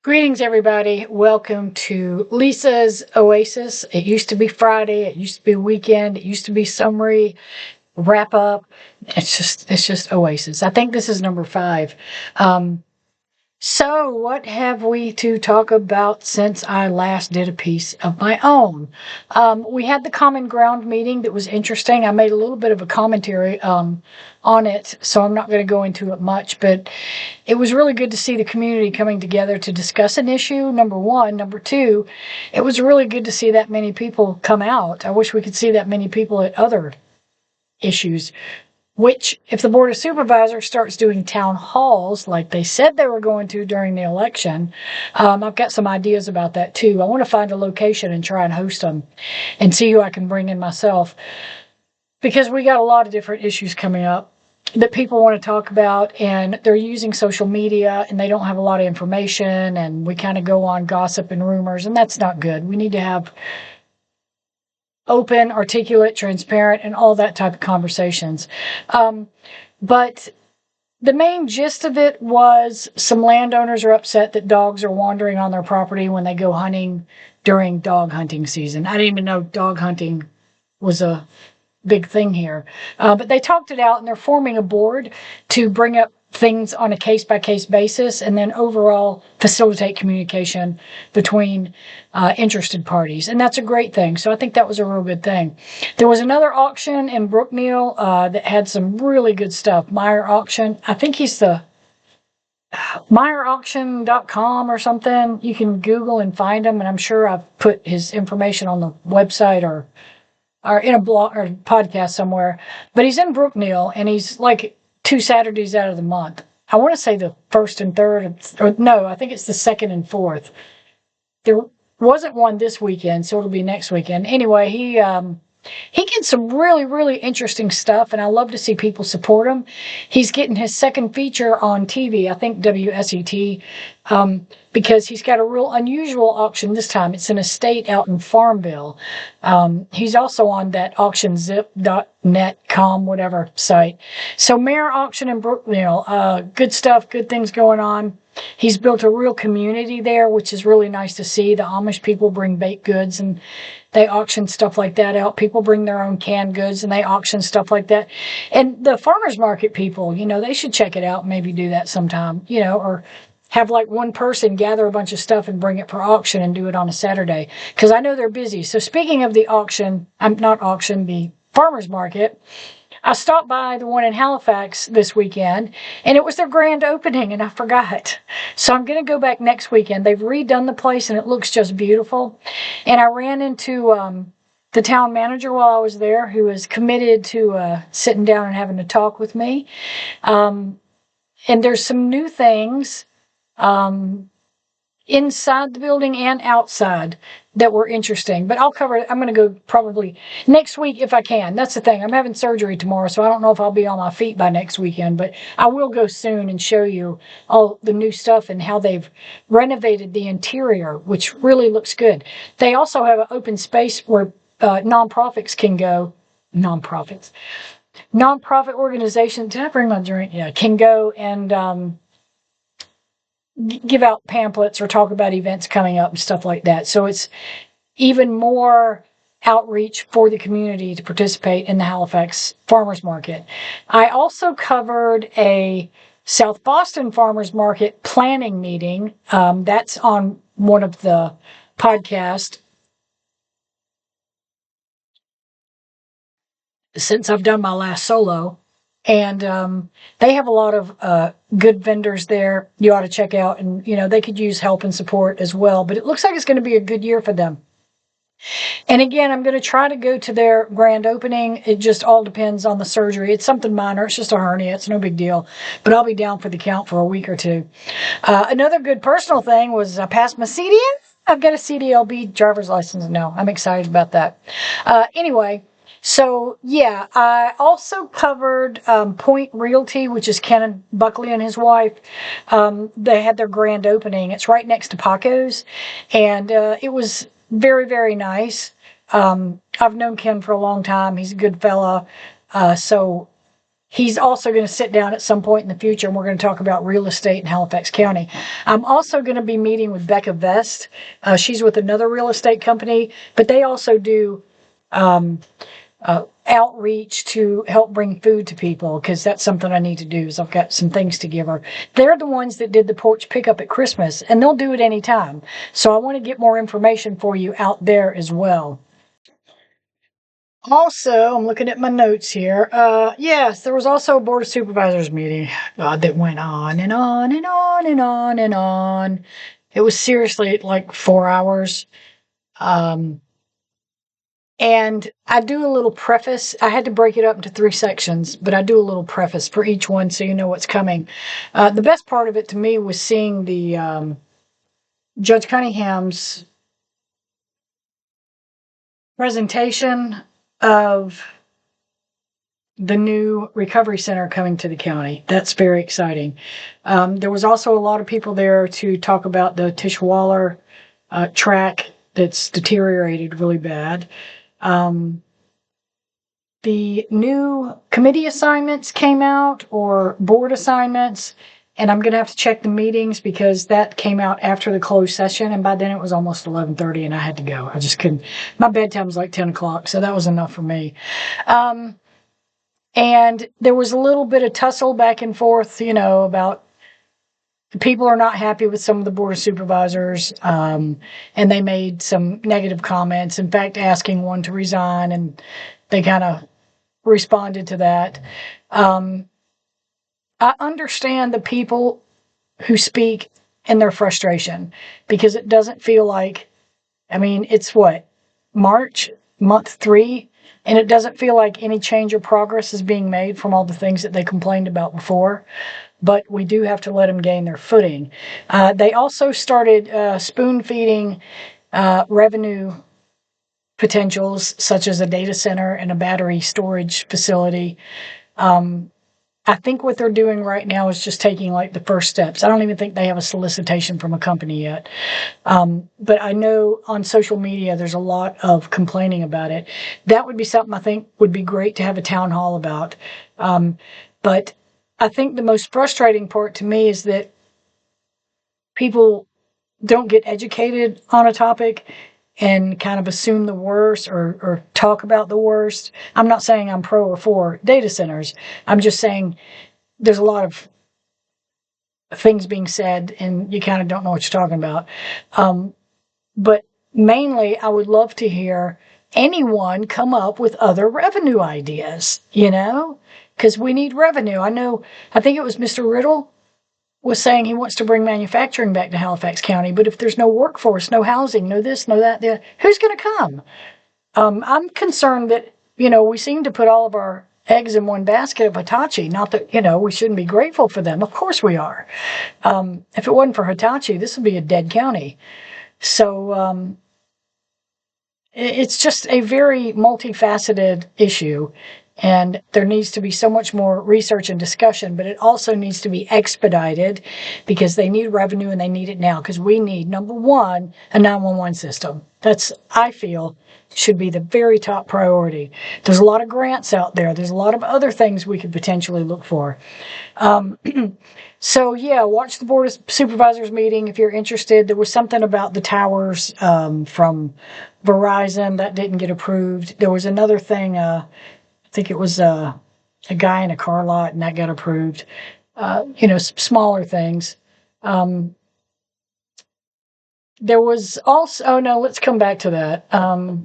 Greetings, everybody. Welcome to Lisa's Oasis. It used to be Friday. It used to be weekend. It used to be summary, wrap up. It's just Oasis. I think this is number 5. So what have we to talk about since I last did a piece of my own? We had the Common Ground meeting that was interesting. I made a little bit of a commentary on it, so I'm not going to go into it much, but it was really good to see the community coming together to discuss an issue, number one. Number two, it was really good to see that many people come out. I wish we could see that many people at other issues. Which, if the Board of Supervisors starts doing town halls like they said they were going to during the election, I've got some ideas about that too. I want to find a location and try and host them and see who I can bring in myself. Because we got a lot of different issues coming up that people want to talk about, and they're using social media and they don't have a lot of information, and we kind of go on gossip and rumors, and that's not good. We need to have open, articulate, transparent, and all that type of conversations. But the main gist of it was some landowners are upset that dogs are wandering on their property when they go hunting during dog hunting season. I didn't even know dog hunting was a big thing here. But they talked it out, and they're forming a board to bring up things on a case-by-case basis and then overall facilitate communication between interested parties. And that's a great thing. So I think that was a real good thing. There was another auction in Brookneal that had some really good stuff. Meyer Auction. I think he's the MeyerAuction.com or something. You can Google and find him, and I'm sure I've put his information on the website or in a blog or podcast somewhere. But he's in Brookneal, and he's like 2 Saturdays out of the month. I want to say the 1st and 3rd, or no, I think it's the 2nd and 4th. There wasn't one this weekend, so it'll be next weekend. Anyway, he gets some really, really interesting stuff, and I love to see people support him. He's getting his second feature on TV, I think WSET, because he's got a real unusual auction this time. It's an estate out in Farmville. He's also on that auctionzip.net.com, whatever site. So Mayor Auction in Brookneal, good stuff, good things going on. He's built a real community there, which is really nice to see. The Amish people bring baked goods and they auction stuff like that out. People bring their own canned goods and they auction stuff like that. And the farmers market people, they should check it out, maybe do that sometime, or have like one person gather a bunch of stuff and bring it for auction and do it on a Saturday. Because I know they're busy. So speaking of the auction, the farmers market, I stopped by the one in Halifax this weekend, and it was their grand opening, and I forgot. So I'm going to go back next weekend. They've redone the place, and it looks just beautiful. And I ran into the town manager while I was there, who is committed to sitting down and having a talk with me. And there's some new things inside the building and outside that were interesting, but I'm going to go probably next week if I can. That's the thing. I'm having surgery tomorrow, so I don't know if I'll be on my feet by next weekend, but I will go soon and show you all the new stuff and how they've renovated the interior, which really looks good. They also have an open space where nonprofits can go. Nonprofit organizations. Did I bring my drink? Yeah, can go and give out pamphlets or talk about events coming up and stuff like that. So it's even more outreach for the community to participate in the Halifax Farmers Market. I also covered a South Boston Farmers Market planning meeting. That's on one of the podcasts. Since I've done my last solo. And they have a lot of good vendors there you ought to check out. And, they could use help and support as well. But it looks like it's going to be a good year for them. And again, I'm going to try to go to their grand opening. It just all depends on the surgery. It's something minor. It's just a hernia. It's no big deal. But I'll be down for the count for a week or two. Another good personal thing was I passed my CDL. I've got a CDLB driver's license now. I'm excited about that. Anyway. So, yeah, I also covered Point Realty, which is Ken Buckley and his wife. They had their grand opening. It's right next to Paco's, and it was very, very nice. I've known Ken for a long time. He's a good fella. So he's also going to sit down at some point in the future, and we're going to talk about real estate in Halifax County. I'm also going to be meeting with Becca Vest. She's with another real estate company, but they also do outreach to help bring food to people, because that's something I need to do. Is I've got some things to give her. They're the ones that did the porch pickup at Christmas, and they'll do it anytime. So I want to get more information for you out there as well. Also, I'm looking at my notes here. Yes, there was also a Board of Supervisors meeting that went on and on and on and on and on. It was seriously like 4 hours. And I do a little preface. I had to break it up into 3 sections, but I do a little preface for each one so you know what's coming. The best part of it to me was seeing the Judge Cunningham's presentation of the new recovery center coming to the county. That's very exciting. There was also a lot of people there to talk about the Tishwaller track that's deteriorated really bad. The new committee assignments came out, or board assignments, and I'm going to have to check the meetings because that came out after the closed session, and by then it was almost 11:30 and I had to go. I just couldn't. My bedtime was like 10 o'clock, so that was enough for me. And there was a little bit of tussle back and forth, about people are not happy with some of the Board of Supervisors, and they made some negative comments, in fact, asking one to resign, and they kind of responded to that. I understand the people who speak and their frustration, because it doesn't feel like, it's what, March, month 3, and it doesn't feel like any change or progress is being made from all the things that they complained about before. But we do have to let them gain their footing. They also started spoon-feeding revenue potentials, such as a data center and a battery storage facility. I think what they're doing right now is just taking like the first steps. I don't even think they have a solicitation from a company yet. But I know on social media there's a lot of complaining about it. That would be something I think would be great to have a town hall about. But I think the most frustrating part to me is that people don't get educated on a topic and kind of assume the worst, or talk about the worst. I'm not saying I'm pro or for data centers. I'm just saying there's a lot of things being said and you kind of don't know what you're talking about. But mainly I would love to hear anyone come up with other revenue ideas, because we need revenue. I think it was Mr. Riddle was saying he wants to bring manufacturing back to Halifax County, but if there's no workforce, no housing, no this, no that, who's going to come? I'm concerned that, we seem to put all of our eggs in one basket of Hitachi. Not that, we shouldn't be grateful for them. Of course we are. If it wasn't for Hitachi, this would be a dead county. So it's just a very multifaceted issue. And there needs to be so much more research and discussion, but it also needs to be expedited because they need revenue and they need it now, because we need, number one, a 911 system. That's, I feel, should be the very top priority. There's a lot of grants out there. There's a lot of other things we could potentially look for. So, yeah, watch the Board of Supervisors meeting if you're interested. There was something about the towers from Verizon that didn't get approved. There was another thing, I think it was a guy in a car lot, and that got approved. Smaller things. There was also, oh no, let's come back to that.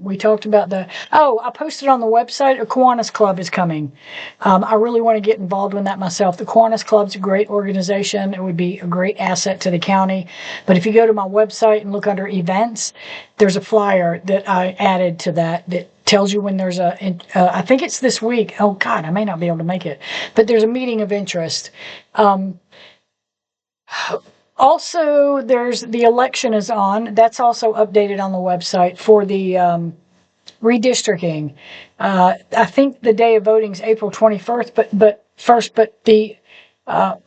We talked about I posted on the website, a Kiwanis Club is coming. I really want to get involved in that myself. The Kiwanis Club's a great organization. It would be a great asset to the county. But if you go to my website and look under events, there's a flyer that I added to that tells you when there's I think it's this week. Oh God, I may not be able to make it, but there's a meeting of interest. Also, there's the election is on. That's also updated on the website for the redistricting. I think the day of voting is April 21st, but the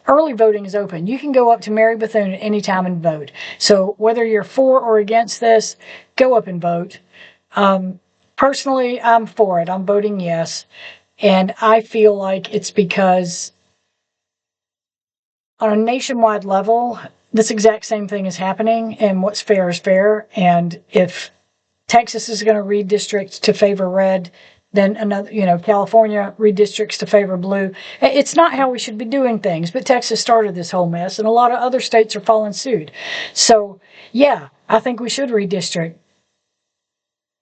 early voting is open. You can go up to Mary Bethune at any time and vote. So whether you're for or against this, go up and vote. Personally, I'm for it. I'm voting yes. And I feel like it's because on a nationwide level, this exact same thing is happening, and what's fair is fair. And if Texas is going to redistrict to favor red, then another, California redistricts to favor blue. It's not how we should be doing things, but Texas started this whole mess, and a lot of other states are following suit. So, yeah, I think we should redistrict,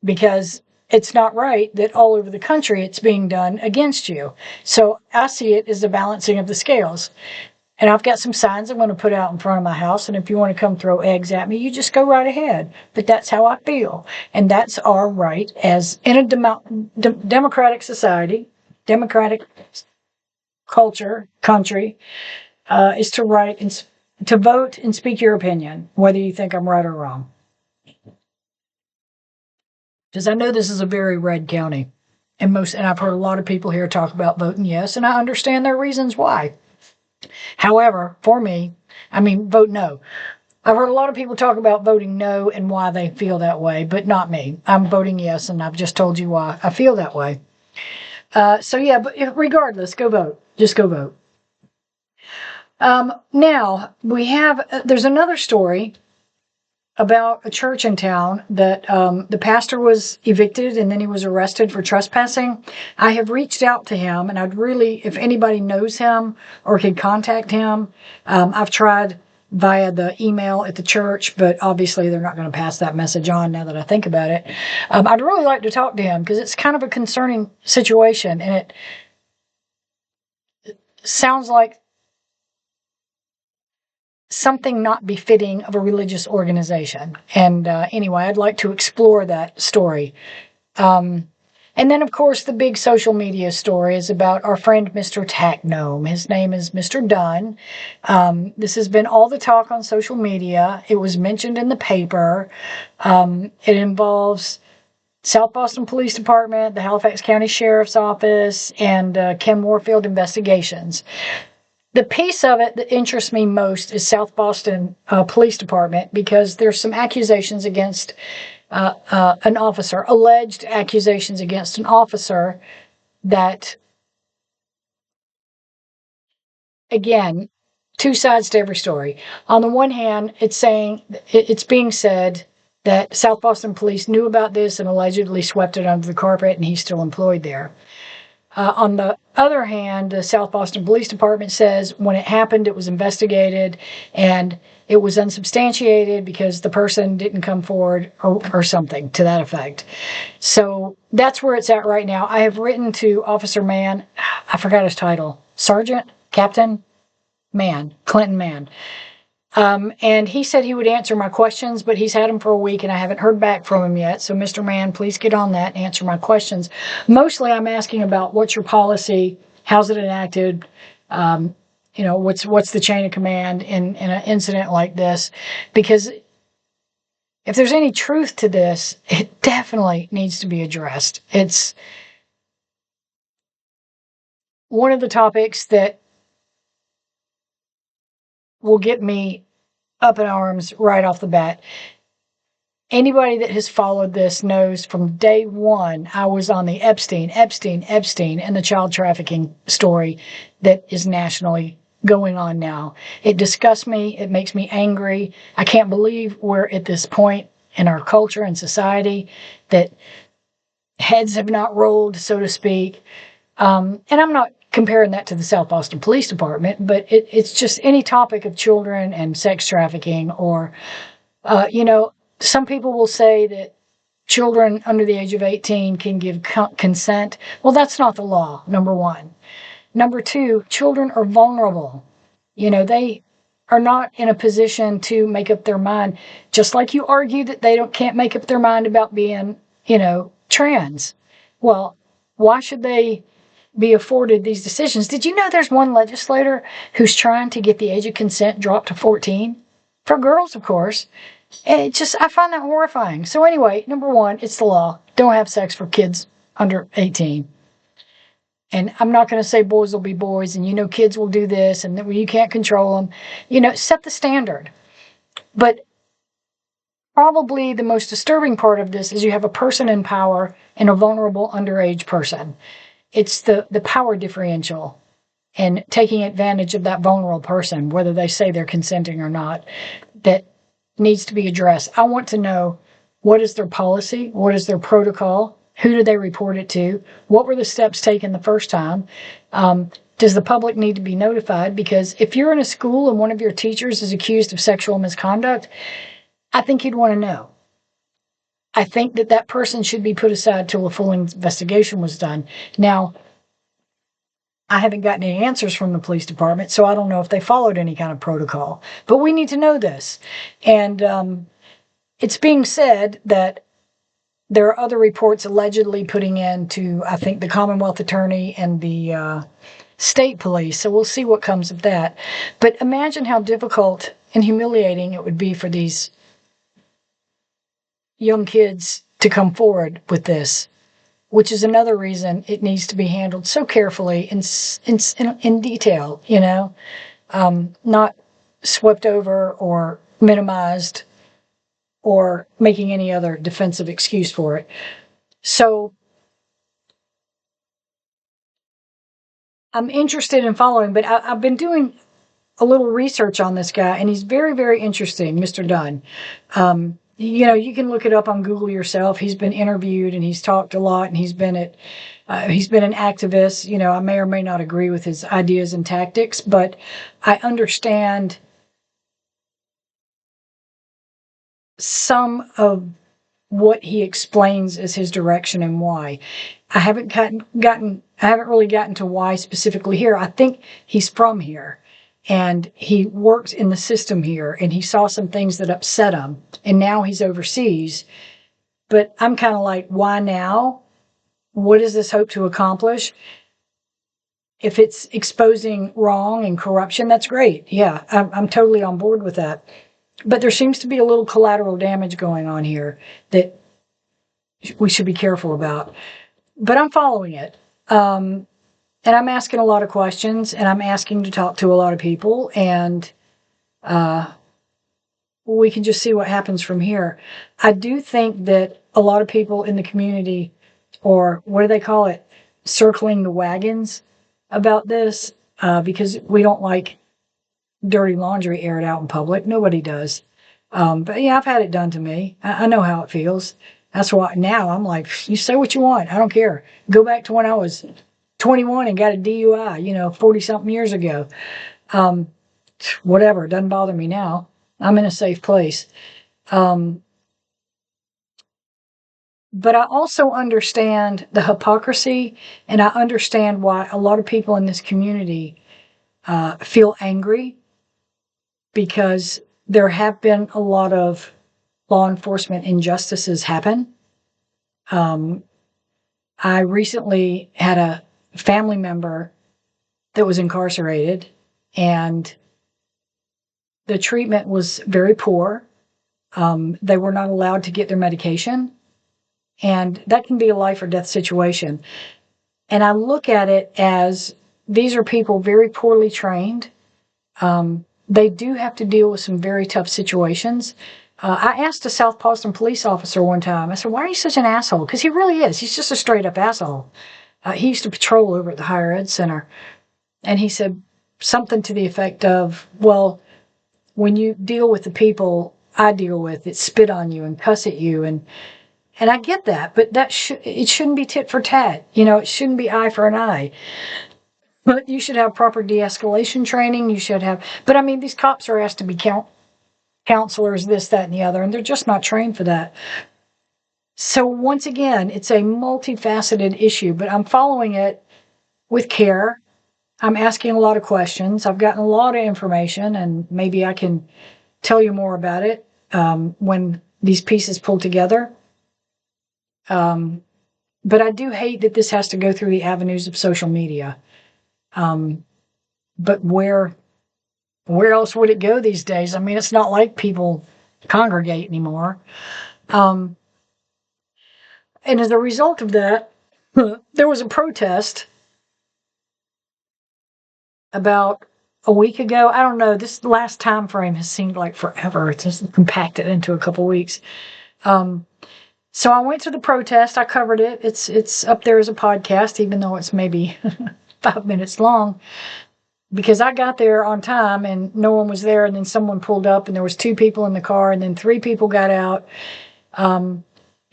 because it's not right that all over the country it's being done against you. So I see it as the balancing of the scales. And I've got some signs I'm going to put out in front of my house, and if you want to come throw eggs at me, you just go right ahead. But that's how I feel. And that's our right as in a democratic society, democratic country, is to write and to vote and speak your opinion, whether you think I'm right or wrong. Because I know this is a very red county. And I've heard a lot of people here talk about voting yes, and I understand their reasons why. However, for me, vote no. I've heard a lot of people talk about voting no and why they feel that way, but not me. I'm voting yes, and I've just told you why I feel that way. But regardless, go vote. Just go vote. Now, there's another story about a church in town that the pastor was evicted and then he was arrested for trespassing. I have reached out to him, and I'd really, if anybody knows him or can contact him, I've tried via the email at the church, but obviously they're not going to pass that message on now that I think about it. I'd really like to talk to him because it's kind of a concerning situation, and it sounds like something not befitting of a religious organization. And anyway, I'd like to explore that story. And then, of course, the big social media story is about our friend Mr. Tacknome. His name is Mr. Dunn. This has been all the talk on social media. It was mentioned in the paper. It involves South Boston Police Department, the Halifax County Sheriff's Office, and Ken Warfield Investigations. The piece of it that interests me most is South Boston Police Department, because there's some accusations against an officer, alleged accusations against an officer that, again, two sides to every story. On the one hand, it's being said that South Boston Police knew about this and allegedly swept it under the carpet, and he's still employed there. On the other hand, the South Boston Police Department says when it happened, it was investigated and it was unsubstantiated because the person didn't come forward or something to that effect. So that's where it's at right now. I have written to Officer Mann. I forgot his title. Sergeant? Captain? Mann. Clinton Mann. And he said he would answer my questions, but he's had them for a week and I haven't heard back from him yet. So Mr. Mann, please get on that and answer my questions. Mostly I'm asking about what's your policy? How's it enacted? What's the chain of command in an incident like this? Because if there's any truth to this, it definitely needs to be addressed. It's one of the topics that will get me up in arms right off the bat. Anybody that has followed this knows from day one I was on the Epstein, and the child trafficking story that is nationally going on now. It disgusts me. It makes me angry. I can't believe we're at this point in our culture and society that heads have not rolled, so to speak. And I'm not comparing that to the South Boston Police Department, but it's just any topic of children and sex trafficking or, some people will say that children under the age of 18 can give consent. Well, that's not the law, number one. Number two, children are vulnerable. They are not in a position to make up their mind, just like you argue that they can't make up their mind about being, trans. Well, why should they be afforded these decisions? Did you know there's one legislator who's trying to get the age of consent dropped to 14? For girls, of course. I find that horrifying. So anyway, number one, it's the law. Don't have sex for kids under 18. And I'm not going to say boys will be boys and, kids will do this and you can't control them. Set the standard. But probably the most disturbing part of this is you have a person in power and a vulnerable underage person. It's the power differential and taking advantage of that vulnerable person, whether they say they're consenting or not, that needs to be addressed. I want to know, what is their policy? What is their protocol? Who do they report it to? What were the steps taken the first time? Does the public need to be notified? Because if you're in a school and one of your teachers is accused of sexual misconduct, I think you'd want to know. I think that that person should be put aside till a full investigation was done. Now, I haven't gotten any answers from the police department, so I don't know if they followed any kind of protocol. But we need to know this. And it's being said that there are other reports allegedly putting into, I think, the Commonwealth Attorney and the state police. So we'll see what comes of that. But imagine how difficult and humiliating it would be for these young kids to come forward with this, which is another reason it needs to be handled so carefully in detail, not swept over or minimized or making any other defensive excuse for it. So I'm interested in following, but I've been doing a little research on this guy, and he's very, very interesting, Mr. Dunn. You can look it up on Google yourself. He's been interviewed and he's talked a lot, and he's been an activist. I may or may not agree with his ideas and tactics, but I understand some of what he explains as his direction and why. I haven't really gotten to why specifically here. I think he's from here and he works in the system here, and he saw some things that upset him, and now he's overseas. But I'm kind of like, why now? What does this hope to accomplish? If it's exposing wrong and corruption, that's great. Yeah, I'm totally on board with that. But there seems to be a little collateral damage going on here that we should be careful about. But I'm following it. And I'm asking a lot of questions, and I'm asking to talk to a lot of people, and we can just see what happens from here. I do think that a lot of people in the community, or what do they call it, circling the wagons about this, because we don't like dirty laundry aired out in public. Nobody does. But yeah, I've had it done to me. I know how it feels. That's why now I'm like, you say what you want. I don't care. Go back to when I was 21 and got a DUI, 40-something years ago. Whatever, it doesn't bother me now. I'm in a safe place. But I also understand the hypocrisy, and I understand why a lot of people in this community feel angry, because there have been a lot of law enforcement injustices happen. I recently had a family member that was incarcerated, and the treatment was very poor. They were not allowed to get their medication, and that can be a life or death situation. And I look at it as these are people very poorly trained. They do have to deal with some very tough situations. I asked a South Boston police officer one time, I said, why are you such an asshole? Because he really is. He's just a straight up asshole. He used to patrol over at the Higher Ed Center. And he said something to the effect of, well, when you deal with the people I deal with, it spit on you and cuss at you. And I get that, but it shouldn't be tit for tat. It shouldn't be eye for an eye. But you should have proper de-escalation training. But I mean, these cops are asked to be counselors, this, that, and the other, and they're just not trained for that. So once again, it's a multifaceted issue, but I'm following it with care. I'm asking a lot of questions. I've gotten a lot of information, and maybe I can tell you more about it when these pieces pull together. But I do hate that this has to go through the avenues of social media. But where else would it go these days? I mean, it's not like people congregate anymore. And as a result of that, there was a protest about a week ago. I don't know. This last time frame has seemed like forever. It's just compacted into a couple weeks. So I went to the protest. I covered it. It's up there as a podcast, even though it's maybe 5 minutes long, because I got there on time and no one was there. And then someone pulled up and there was 2 people in the car, and then 3 people got out and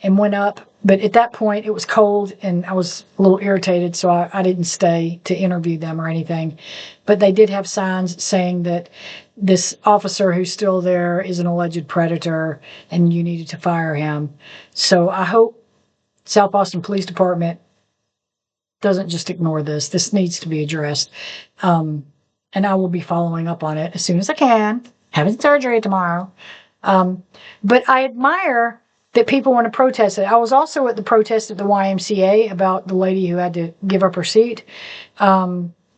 went up. But at that point, it was cold and I was a little irritated, so I didn't stay to interview them or anything. But they did have signs saying that this officer who's still there is an alleged predator and you needed to fire him. So I hope South Boston Police Department doesn't just ignore this. This needs to be addressed. And I will be following up on it as soon as I can. Having surgery tomorrow. But I admire that people want to protest it. I was also at the protest at the YMCA about the lady who had to give up her seat.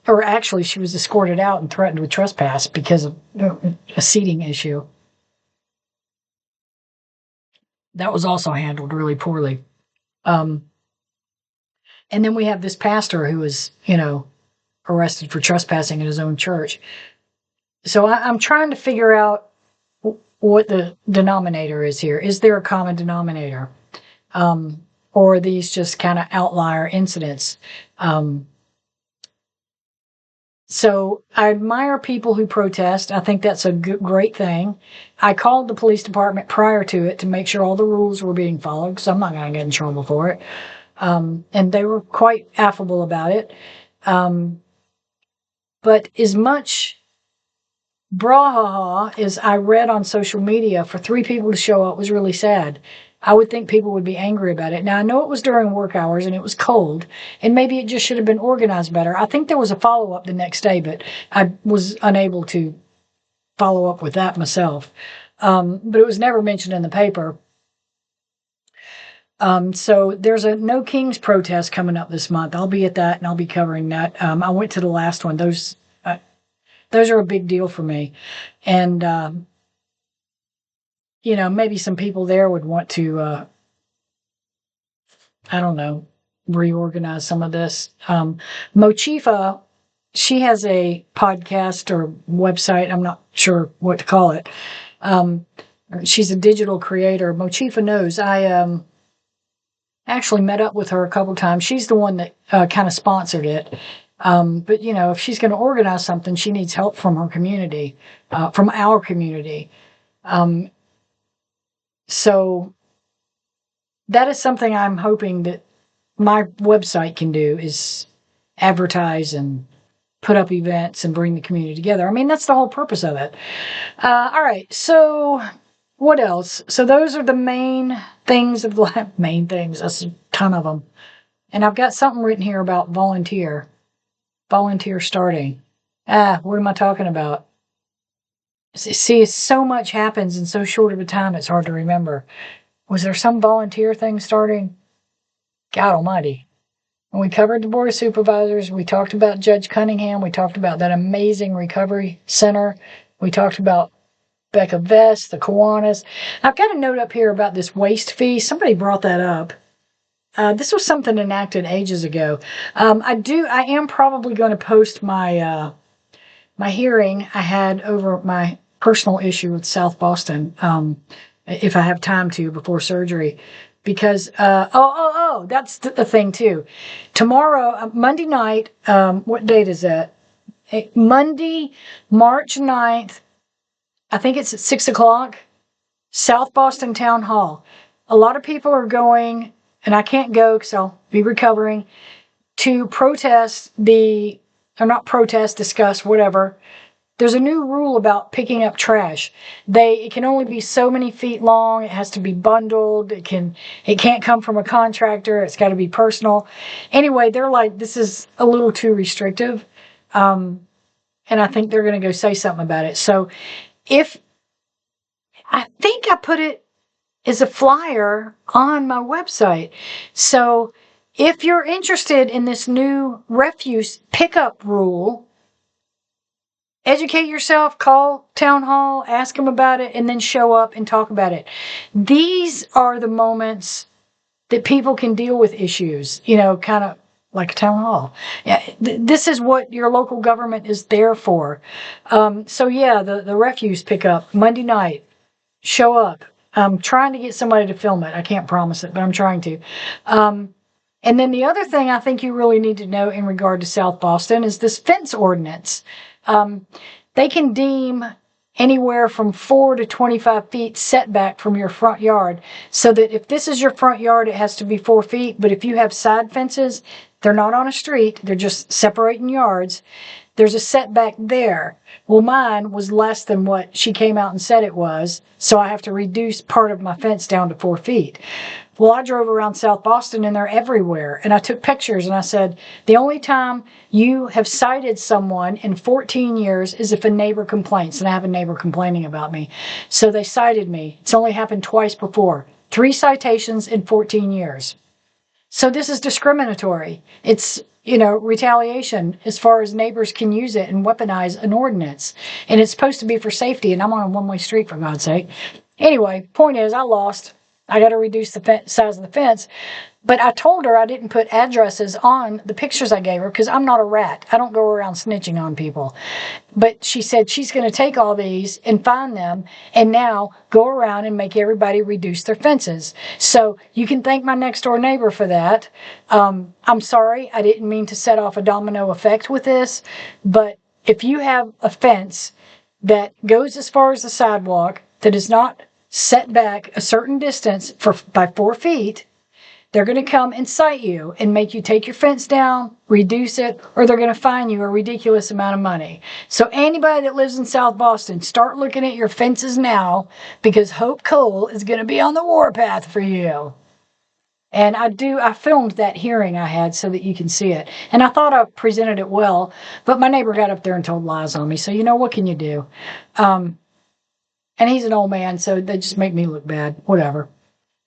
Or actually, she was escorted out and threatened with trespass because of a seating issue. That was also handled really poorly. And then we have this pastor who was, arrested for trespassing in his own church. So I'm trying to figure out what the denominator is here. Is there a common denominator? Or are these just kind of outlier incidents? So I admire people who protest. I think that's a great thing. I called the police department prior to it to make sure all the rules were being followed, because I'm not going to get in trouble for it. And they were quite affable about it. But as much brouhaha as I read on social media, for 3 people to show up was really sad. I would think people would be angry about it. Now, I know it was during work hours and it was cold, and maybe it just should have been organized better. I think there was a follow-up the next day, but I was unable to follow up with that myself. But it was never mentioned in the paper. So there's a No Kings protest coming up this month. I'll be at that and I'll be covering that. I went to the last one. Those are a big deal for me. And, maybe some people there would want to, reorganize some of this. Mochifa, she has a podcast or website. I'm not sure what to call it. She's a digital creator. Mochifa knows. I actually met up with her a couple times. She's the one that kind of sponsored it. But, if she's going to organize something, she needs help from her community, from our community. So that is something I'm hoping that my website can do, is advertise and put up events and bring the community together. I mean, that's the whole purpose of it. All right. So what else? So those are the main things main things. That's a ton of them. And I've got something written here about volunteer starting. What am I talking about? See, so much happens in so short of a time, it's hard to remember. Was there some volunteer thing starting? God almighty. And we covered the Board of Supervisors. We talked about Judge Cunningham. We talked about that amazing recovery center. We talked about Becca Vest, the Kiwanis. I've got a note up here about this waste fee. Somebody brought that up. This was something enacted ages ago. I am probably going to post my my hearing I had over my personal issue with South Boston, if I have time to, before surgery. Because, that's the thing too. Tomorrow, Monday night, what date is that? Monday, March 9th, I think it's at 6 o'clock, South Boston Town Hall. A lot of people are going, and I can't go because I'll be recovering, to protest discuss, whatever. There's a new rule about picking up trash. It can only be so many feet long. It has to be bundled. It can't come from a contractor. It's got to be personal. Anyway, they're like, this is a little too restrictive. And I think they're going to go say something about it. So I think I put it as a flyer on my website. So if you're interested in this new refuse pickup rule, educate yourself, call town hall, ask them about it, and then show up and talk about it. These are the moments that people can deal with issues, kind of like a town hall. Yeah, this is what your local government is there for. The refuse pickup, Monday night, show up. I'm trying to get somebody to film it. I can't promise it, but I'm trying to. And then the other thing I think you really need to know in regard to South Boston is this fence ordinance. They can deem anywhere from 4 to 25 feet setback from your front yard. So that if this is your front yard, it has to be 4 feet. But if you have side fences, they're not on a street. They're just separating yards. There's a setback there. Well, mine was less than what she came out and said it was. So I have to reduce part of my fence down to 4 feet. Well, I drove around South Boston and they're everywhere. And I took pictures and I said, the only time you have cited someone in 14 years is if a neighbor complains. And I have a neighbor complaining about me. So they cited me. It's only happened twice before. 3 citations in 14 years. So this is discriminatory. It's, retaliation as far as neighbors can use it and weaponize an ordinance. And it's supposed to be for safety. And I'm on a one-way street, for God's sake. Anyway, point is, I lost. I got to reduce the size of the fence. But I told her I didn't put addresses on the pictures I gave her because I'm not a rat. I don't go around snitching on people. But she said she's going to take all these and find them and now go around and make everybody reduce their fences. So you can thank my next door neighbor for that. I'm sorry. I didn't mean to set off a domino effect with this. But if you have a fence that goes as far as the sidewalk that is not set back a certain distance by 4 feet, they're going to come and cite you and make you take your fence down, reduce it, or they're going to fine you a ridiculous amount of money. So anybody that lives in South Boston, start looking at your fences now because Hope Cole is going to be on the warpath for you. And I filmed that hearing I had so that you can see it. And I thought I presented it well, but my neighbor got up there and told lies on me. So, what can you do? And he's an old man, so they just make me look bad. Whatever.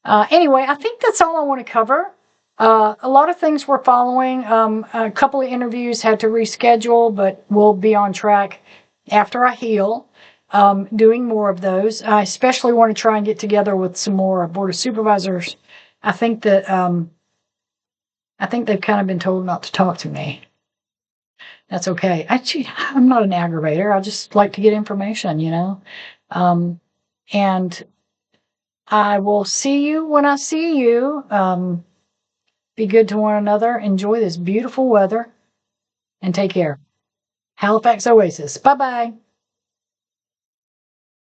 Anyway, I think that's all I want to cover. A lot of things we're following. A couple of interviews had to reschedule, but we'll be on track after I heal, doing more of those. I especially want to try and get together with some more Board of Supervisors. I think they've kind of been told not to talk to me. That's okay. I'm not an aggravator. I just like to get information, and I will see you when I see you. Be good to one another. Enjoy this beautiful weather and take care. Halifax Oasis. Bye-bye.